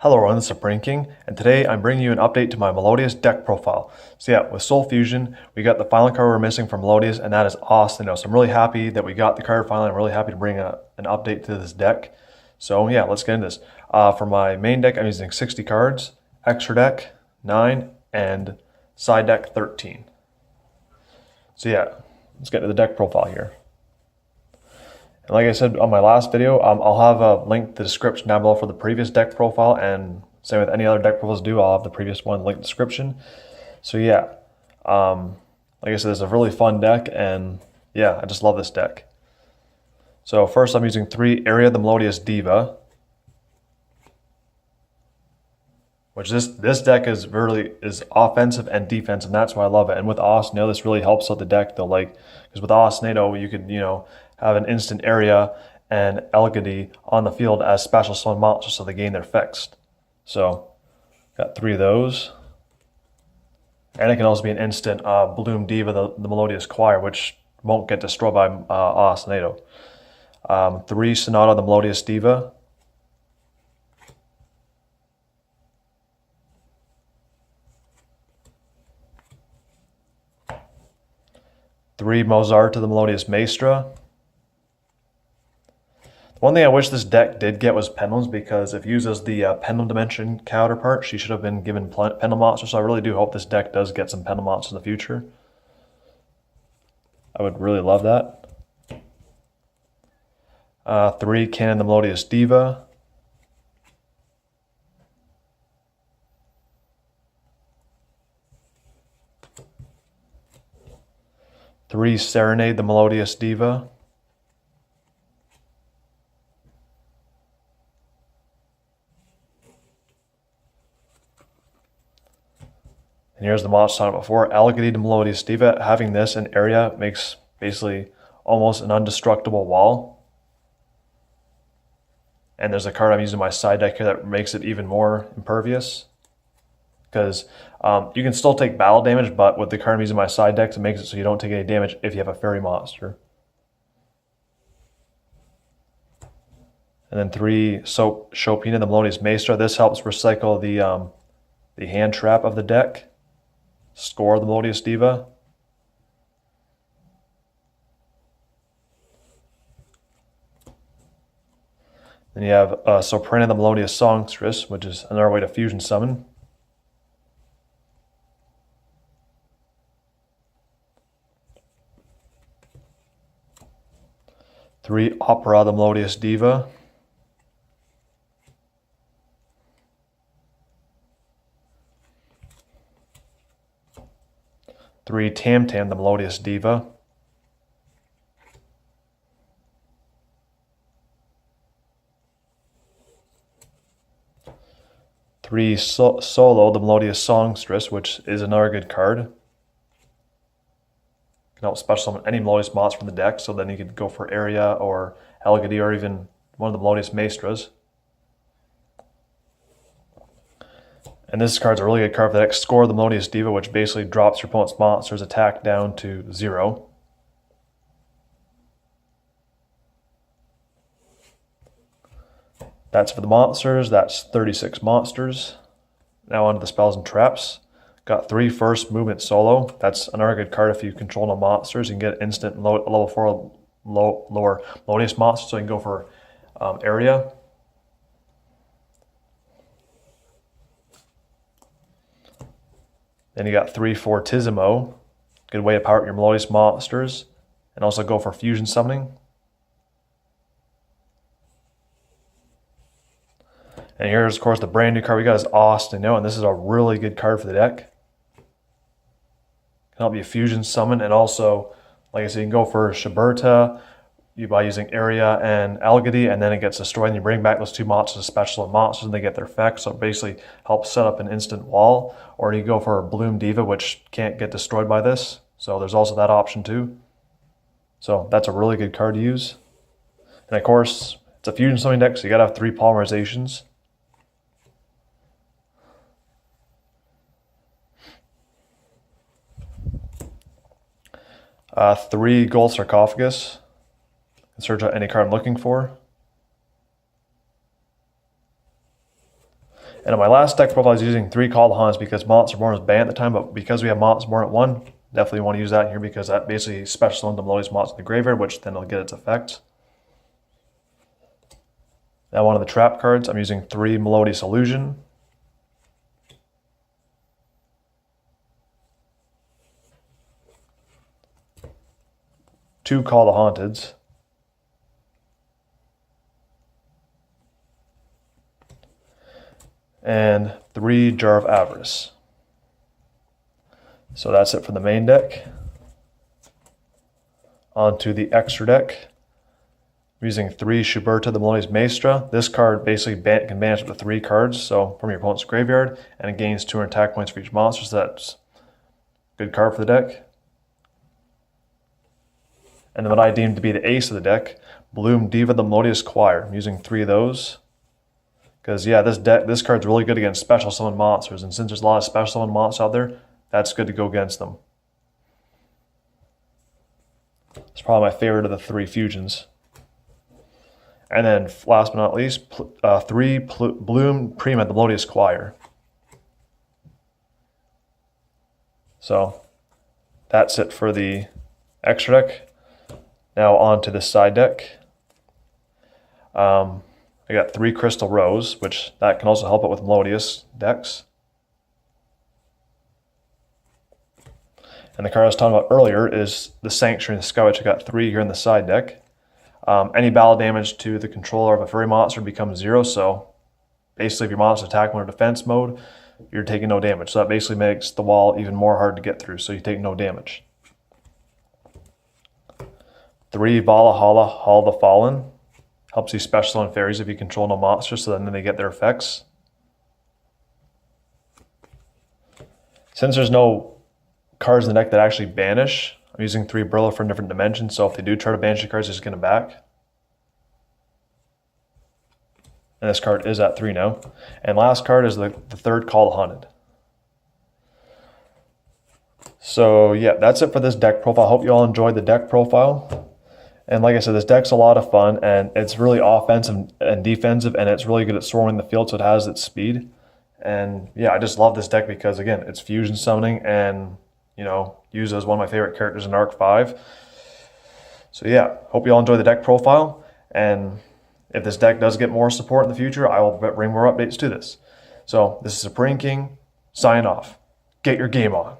Hello everyone, this is King, and today I'm bringing you an update to my Melodious deck profile. So yeah, with Soul Fusion, we got the final card we're missing from Melodious, and that is Austin. So I'm really happy that we got the card finally. I'm really happy to bring an update to this deck. So yeah, let's get into this. For my main deck, I'm using 60 cards, extra deck 9, and side deck 13. So yeah, let's get to the deck profile here. And like I said on my last video, I'll have a link to the description down below for the previous deck profile, and same with any other deck profiles I'll have the previous one linked in the description. So yeah, like I said, it's a really fun deck, and yeah, I just love this deck. So first I'm using 3 Area the Melodious Diva, which this deck is offensive and defensive, and that's why I love it. And with Ostinato, this really helps out the deck though, like, because with Ostinato, you could, have an instant area and Elegady on the field as special summon monsters, so they gain their fixed. So, got 3 of those. And it can also be an instant Bloom Diva, the Melodious Choir, which won't get destroyed by Ostinato. 3 Sonata, the Melodious Diva. 3 Mozart to the Melodious Maestra. One thing I wish this deck did get was Pendulums, because if used as the Pendulum Dimension counterpart, she should have been given Pendulum Monsters, so I really do hope this deck does get some Pendulum Monsters in the future. I would really love that. 3 Canon the Melodious Diva. 3 Serenade the Melodious Diva. 'And here's the monster on it before, Elegady the Melodious Diva. Having this in area makes basically almost an indestructible wall. And there's a card I'm using in my side deck here that makes it even more impervious. Because you can still take battle damage, but with the card I'm using in my side deck, it makes it so you don't take any damage if you have a fairy monster. And then 3 Chopina the Melodious Maestra. This helps recycle the hand trap of the deck. Score the Melodious Diva. Then you have Soprano the Melodious Songstress, which is another way to fusion summon. 3 Opera the Melodious Diva. 3 Tam Tam the Melodious Diva. 3 Solo the Melodious Songstress, which is another good card. Can help special summon any Melodious monster from the deck, so then you could go for Area or Elegady or even one of the Melodious Maestras. And this card's a really good card for the deck. Score the Melodious Diva, which basically drops your opponent's monster's attack down to 0. That's for the monsters. That's 36 monsters. Now onto the spells and traps. Got 3 First Movement Solo. That's another good card if you control no monsters. You can get instant level 4 lower Melodious monsters, so you can go for Area. Then you got 3 Fortissimo. Good way to power up your Melodious monsters. And also go for fusion summoning. And here's, of course, the brand new card we got is Ostinato, and this is a really good card for the deck. Can help you fusion summon, and also, like I said, you can go for Shiberta by using Area and Elegady, and then it gets destroyed, and you bring back those 2 monsters as special monsters, and they get their effect, so it basically helps set up an instant wall. Or you go for Bloom Diva, which can't get destroyed by this, so there's also that option too. So that's a really good card to use. And of course, it's a fusion summoning deck, so you gotta have 3 polymerizations. 3 Gold Sarcophagus. Search out any card I'm looking for. And in my last deck profile, I was using 3 Call the Haunted because Monster Born was banned at the time, but because we have Monster Born at 1, definitely want to use that here because that basically special summons the Melodious monster in the graveyard, which then will get its effect. Now one of the trap cards, I'm using 3 Melodious Illusion. Two Call the Haunteds. And 3 Jar of Avarice. So that's it for the main deck. On to the extra deck. I'm using 3 Schuberta the Melodious Maestra. This card basically can banish up to 3 cards so from your opponent's graveyard, and it gains 200 attack points for each monster, so that's a good card for the deck. And then what I deem to be the ace of the deck, Bloom Diva the Melodious Choir. I'm using 3 of those. Because yeah, this card's really good against special summon monsters, and since there's a lot of special summon monsters out there, that's good to go against them. It's probably my favorite of the 3 fusions. And then last but not least, 3 Bloom Prima the Melodious Choir. So that's it for the extra deck. Now on to the side deck. I got 3 Crystal Rose, which that can also help out with Melodious decks. And the card I was talking about earlier is the Sanctuary in the Sky, which I got 3 here in the side deck. Any battle damage to the controller of a fairy monster becomes 0, so basically if your monster attack under defense mode, you're taking no damage. So that basically makes the wall even more hard to get through, so you take no damage. 3 Valhalla Hall the Fallen. Helps you special summon fairies if you control no monsters, so then they get their effects. Since there's no cards in the deck that actually banish, I'm using 3 Brillo for different dimensions, so if they do try to banish the cards, just get them back. And this card is at 3 now. And last card is the 3rd Call the Haunted. So yeah, that's it for this deck profile. I hope you all enjoyed the deck profile. And like I said, this deck's a lot of fun, and it's really offensive and defensive, and it's really good at swarming the field, so it has its speed. And yeah, I just love this deck because, again, it's fusion summoning and, you know, used as one of my favorite characters in Arc 5. So yeah, hope you all enjoy the deck profile, and if this deck does get more support in the future, I will bring more updates to this. So this is Supreme King, signing off. Get your game on.